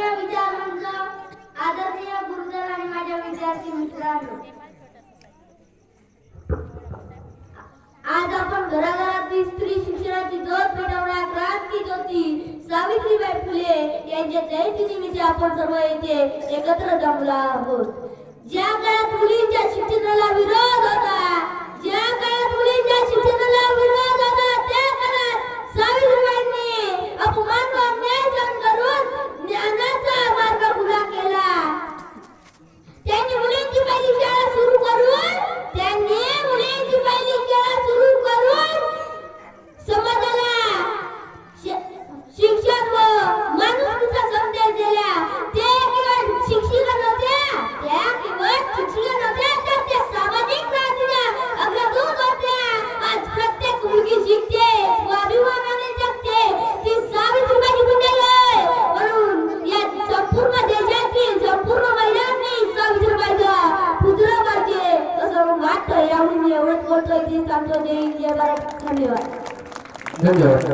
माझ्या विचार मंच आदरणीय गुरुजन आणि माझ्या विद्यार्थी मित्रांनो, आज आपण घराघरातील स्त्री शिक्षणाची ज्योत पेटवणाऱ्या क्रांती ज्योती सावित्रीबाई फुले यांच्या जयंतीनिमित्त आपण सर्व येथे एकत्र जमलो आहोत. ज्या काळात मुलींच्या शिक्षणाला विरोध होता, ज्या काळात मुलींच्या शिक्षणाला विरोध होता, त्या काळात सावित्रीबाईंनी अपमान व अन्याय सहन करून ज्ञानाचा मार्ग खुला केला. त्यांनी मुलींची पहिली शाळा सुरू करून समाजाला शिक्षण व माणुसकीचा संदेश दिला. त्या केवळ शिक्षिका नव्हत्या, तर त्या सामाजिक क्रांतीच्या अग्रदूत होत्या. आज प्रत्येक मुलगी शिकते, स्वाभिमानाने जगते, ती सावित्रीबाई फुले आहे. म्हणून या संपूर्ण देशातील संपूर्ण महिलांनी सावित्रीबाईचा पुतळा पाहिजे असं वाटतं. यावेळी मी एवढंच बोलतोय. ते सांगतो. जय भारत. धन्यवाद.